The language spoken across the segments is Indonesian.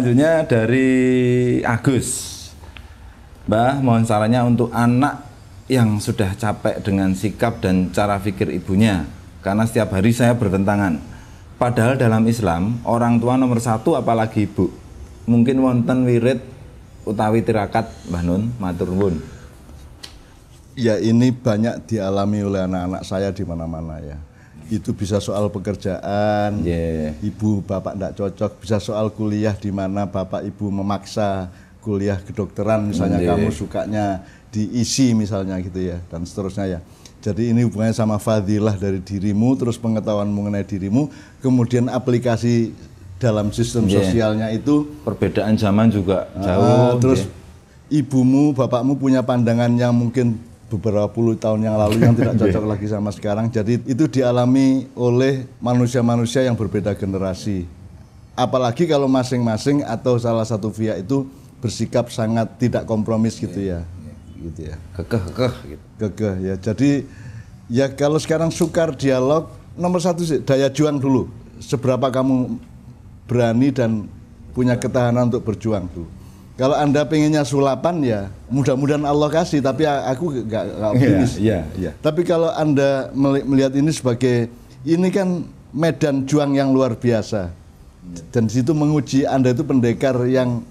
selanjutnya dari Agus. Mbah, mohon sarannya untuk anak yang sudah capek dengan sikap dan cara pikir ibunya. Karena setiap hari saya bertentangan. Padahal dalam Islam, orang tua nomor satu apalagi ibu. Mungkin wonten wirid utawi tirakat, Mbah Nun, matur nuwun. Ya, ini banyak dialami oleh anak-anak saya di mana-mana ya. Itu bisa soal pekerjaan, ibu bapak tidak cocok, bisa soal kuliah di mana bapak ibu memaksa kuliah kedokteran misalnya, kamu sukanya diisi misalnya gitu ya, dan seterusnya ya. Jadi ini hubungannya sama fadilah dari dirimu, terus pengetahuan mengenai dirimu, kemudian aplikasi dalam sistem sosialnya itu. Perbedaan zaman juga jauh. Terus ibumu, bapakmu punya pandangan yang mungkin beberapa puluh tahun yang lalu yang tidak cocok lagi sama sekarang. Jadi itu dialami oleh manusia-manusia yang berbeda generasi. Apalagi kalau masing-masing atau salah satu pihak itu bersikap sangat tidak kompromis gitu ya. Gitu ya. Kekeh gitu. Kekeh ya. Jadi ya kalau sekarang sukar dialog, nomor satu sih daya juang dulu. Seberapa kamu berani dan punya ketahanan untuk berjuang tuh. Kalau Anda pengennya sulapan ya mudah-mudahan Allah kasih, tapi aku nggak optimis. Tapi kalau Anda melihat ini sebagai, ini kan medan juang yang luar biasa. Dan di situ menguji Anda itu pendekar yang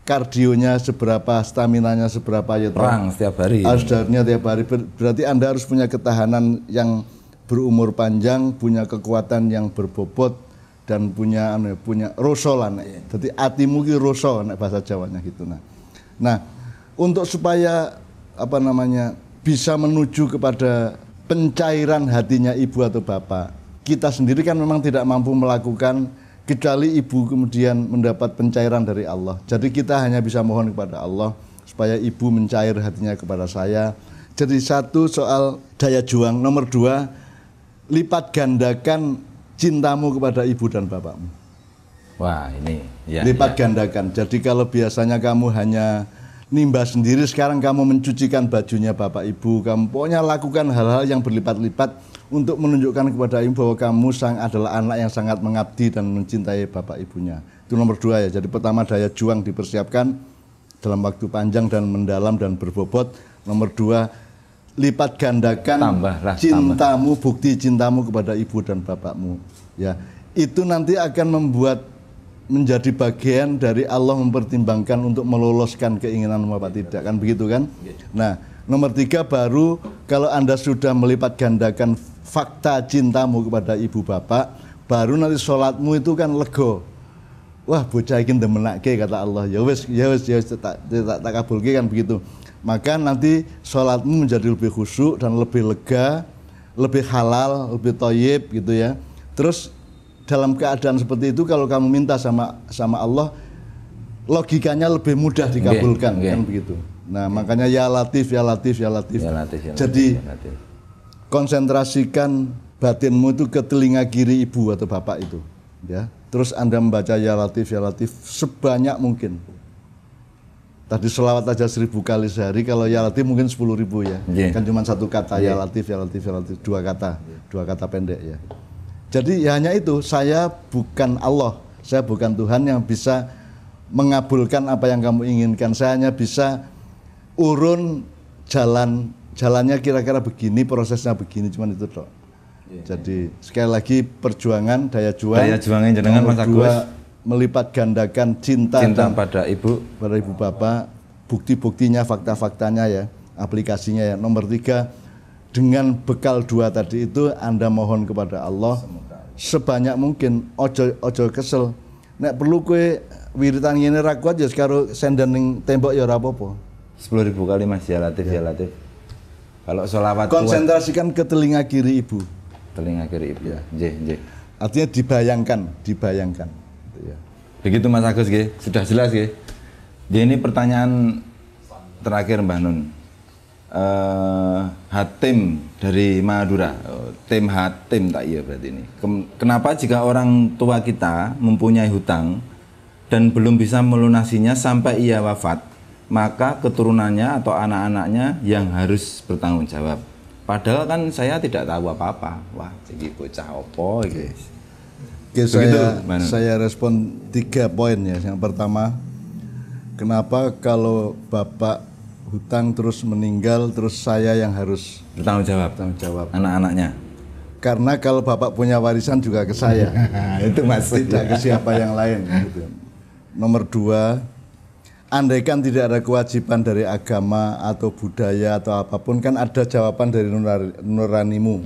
kardionya seberapa, staminanya seberapa ya. Perang setiap hari. Harusnya tiap hari. Berarti Anda harus punya ketahanan yang berumur panjang, punya kekuatan yang berbobot, dan punya rasa lah. Jadi atimu ki rasa nek bahasa Jawanya gitu. Nah, untuk supaya bisa menuju kepada pencairan hatinya ibu atau bapak, kita sendiri kan memang tidak mampu melakukan kecuali ibu kemudian mendapat pencairan dari Allah. Jadi kita hanya bisa mohon kepada Allah supaya ibu mencair hatinya kepada saya. Jadi satu soal daya juang, nomor dua lipat gandakan cintamu kepada ibu dan bapakmu. Wah, ini ya, lipat gandakan. Jadi kalau biasanya kamu hanya nimba sendiri, sekarang kamu mencucikan bajunya bapak ibu, kamu pokoknya lakukan hal-hal yang berlipat-lipat untuk menunjukkan kepada ibu bahwa kamu adalah anak yang sangat mengabdi dan mencintai bapak ibunya. Itu nomor dua ya. Jadi pertama daya juang dipersiapkan dalam waktu panjang dan mendalam dan berbobot. Nomor dua, lipat gandakan cintamu, bukti cintamu kepada ibu dan bapakmu. Ya, itu nanti akan menjadi bagian dari Allah mempertimbangkan untuk meloloskan keinginan apa tidak, kan begitu kan? Nah, nomor tiga baru kalau Anda sudah melipat gandakan fakta cintamu kepada ibu bapak, baru nanti sholatmu itu kan lego. Wah, bocah iki ndemenake kata Allah. Ya wis tak kabulke kan begitu. Maka nanti sholatmu menjadi lebih khusyuk dan lebih lega, lebih halal, lebih thayyib gitu ya. Terus dalam keadaan seperti itu kalau kamu minta sama Allah, logikanya lebih mudah dikabulkan kan begitu. Nah, makanya ya Latif, ya Latif, ya Latif. Jadi konsentrasikan batinmu itu ke telinga kiri ibu atau bapak itu, ya. Terus Anda membaca ya Latif sebanyak mungkin. Tadi selawat aja 1000 kali sehari, kalau ya Latif mungkin 10.000 ya. Kan cuma satu kata ya Latif, dua kata pendek ya. Jadi ya hanya itu, saya bukan Allah, saya bukan Tuhan yang bisa mengabulkan apa yang kamu inginkan. Saya hanya bisa urun jalannya kira-kira begini, prosesnya begini, cuman itu toh. Jadi sekali lagi perjuangan, daya juangnya jenengan Mas Agus, melipat gandakan cinta pada ibu bapak, bukti-buktinya, fakta-faktanya ya, aplikasinya ya. Nomor tiga, dengan bekal dua tadi itu Anda mohon kepada Allah sebanyak mungkin, ojo kesel. Nek perlu kue wiritan ngene ra kuat ya karo senden ning tembok ya ora apa-apa. 10.000 kali Mas ya Latif. Kalau sholawat konsentrasikan ke telinga kiri ibu. Telinga kiri ibu. Nggih. Artinya dibayangkan. Ya. Begitu Mas Agus nggih, sudah jelas nggih. Ini pertanyaan terakhir Mbah Nun. Hatim dari Madura, tim Hatim tak iya berarti ini. Kenapa jika orang tua kita mempunyai hutang dan belum bisa melunasinya sampai ia wafat, maka keturunannya atau anak-anaknya yang harus bertanggung jawab? Padahal kan saya tidak tahu apa-apa. Wah, jadi bocah opo guys. Oke, saya respon 3 poin ya. Yang pertama, kenapa kalau Bapak hutang terus meninggal, terus saya yang harus bertanggung jawab anak-anaknya? Karena kalau Bapak punya warisan juga ke saya. Itu Mas, tidak ke siapa yang lain gitu. Nomor 2, andaikan tidak ada kewajiban dari agama atau budaya atau apapun, kan ada jawaban dari nuranimu,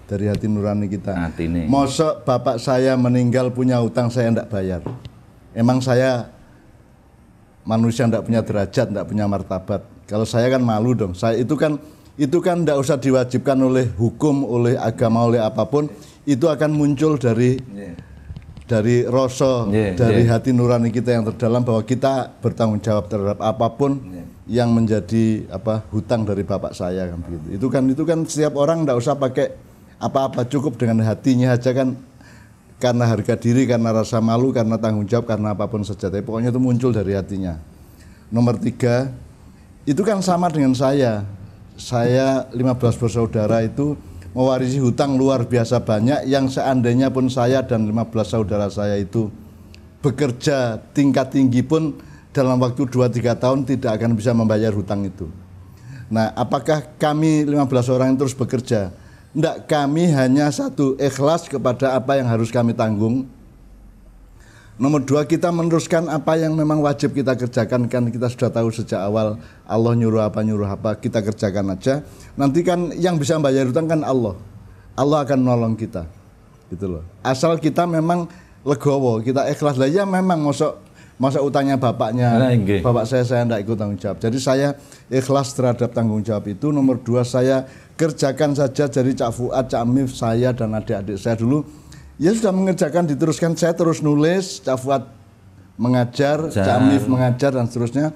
dari hati nurani kita. Mosok bapak saya meninggal punya hutang saya tidak bayar? Emang saya manusia tidak punya derajat, tidak punya martabat? Kalau saya kan malu dong. Saya itu kan tidak usah diwajibkan oleh hukum, oleh agama, oleh apapun. Itu akan muncul dari rasa, dari hati nurani kita yang terdalam, bahwa kita bertanggung jawab terhadap apapun yang menjadi hutang dari bapak saya kan begitu. Itu kan setiap orang tidak usah pakai apa-apa, cukup dengan hatinya aja kan, karena harga diri, karena rasa malu, karena tanggung jawab, karena apapun saja. Tapi pokoknya itu muncul dari hatinya. Nomor 3, itu kan sama dengan saya. Saya 15 bersaudara itu mewarisi hutang luar biasa banyak, yang seandainya pun saya dan 15 saudara saya itu bekerja tingkat tinggi pun dalam waktu 2-3 tahun tidak akan bisa membayar hutang itu. Nah, apakah kami 15 orang yang terus bekerja? Enggak, kami hanya satu, ikhlas kepada apa yang harus kami tanggung. Nomor 2, kita meneruskan apa yang memang wajib kita kerjakan. Kan kita sudah tahu sejak awal Allah nyuruh apa, kita kerjakan aja. Nanti kan yang bisa bayar hutang kan Allah. Allah akan menolong kita, gitu loh. Asal kita memang legowo, kita ikhlas. Lah ya memang masa utangnya bapaknya, bapak saya tidak ikut tanggung jawab. Jadi saya ikhlas terhadap tanggung jawab itu. Nomor 2, saya kerjakan saja dari Cak Fuad, Cak Mif, saya dan adik-adik saya dulu. Ya sudah mengerjakan, diteruskan, saya terus nulis, Cak Fuad mengajar, Cak Mif mengajar dan seterusnya.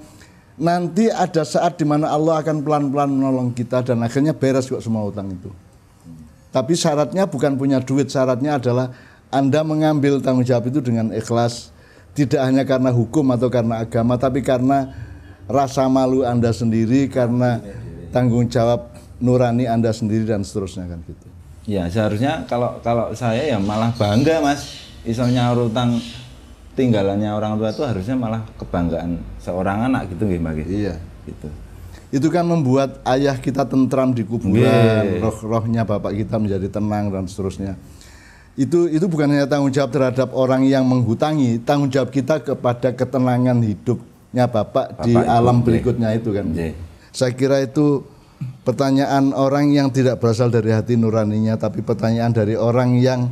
Nanti ada saat di mana Allah akan pelan-pelan menolong kita dan akhirnya beres kok semua utang itu. Tapi syaratnya bukan punya duit, syaratnya adalah Anda mengambil tanggung jawab itu dengan ikhlas, tidak hanya karena hukum atau karena agama, tapi karena rasa malu Anda sendiri, karena tanggung jawab nurani Anda sendiri dan seterusnya kan gitu. Ya, seharusnya kalau saya ya malah bangga Mas, misalnya utang tinggalannya orang tua itu harusnya malah kebanggaan seorang anak gitu nggih Mbak? Iya, gitu. Itu kan membuat ayah kita tentram di kuburan, rohnya bapak kita menjadi tenang dan seterusnya. Itu bukan hanya tanggung jawab terhadap orang yang menghutangi, tanggung jawab kita kepada ketenangan hidupnya bapak di alam berikutnya itu kan. Saya kira itu pertanyaan orang yang tidak berasal dari hati nuraninya, tapi pertanyaan dari orang yang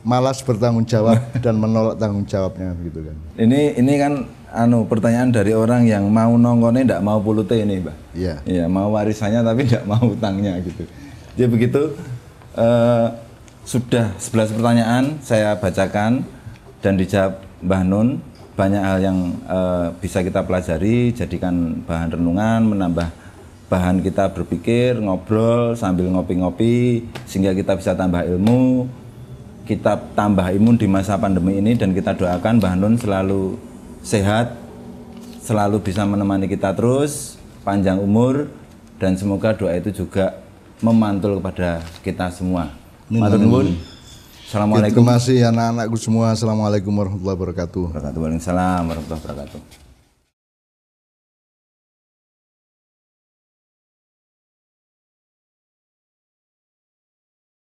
malas bertanggung jawab dan menolak tanggung jawabnya gitu kan. Ini kan pertanyaan dari orang yang mau nongkone tidak mau pulute ini, Mbak. Iya. Iya, mau warisannya tapi tidak mau utangnya gitu. Jadi begitu sudah 11 pertanyaan saya bacakan dan dijawab Mbah Nun. Banyak hal yang bisa kita pelajari, jadikan bahan renungan, menambah bahan kita berpikir, ngobrol sambil ngopi-ngopi, sehingga kita bisa tambah ilmu, kita tambah imun di masa pandemi ini, dan kita doakan Mbah Nun selalu sehat, selalu bisa menemani kita terus, panjang umur, dan semoga doa itu juga memantul kepada kita semua. Matur nuwun. Assalamualaikum. Terima kasih anak-anakku semua. Assalamualaikum warahmatullahi wabarakatuh. Waalaikumsalam warahmatullahi wabarakatuh.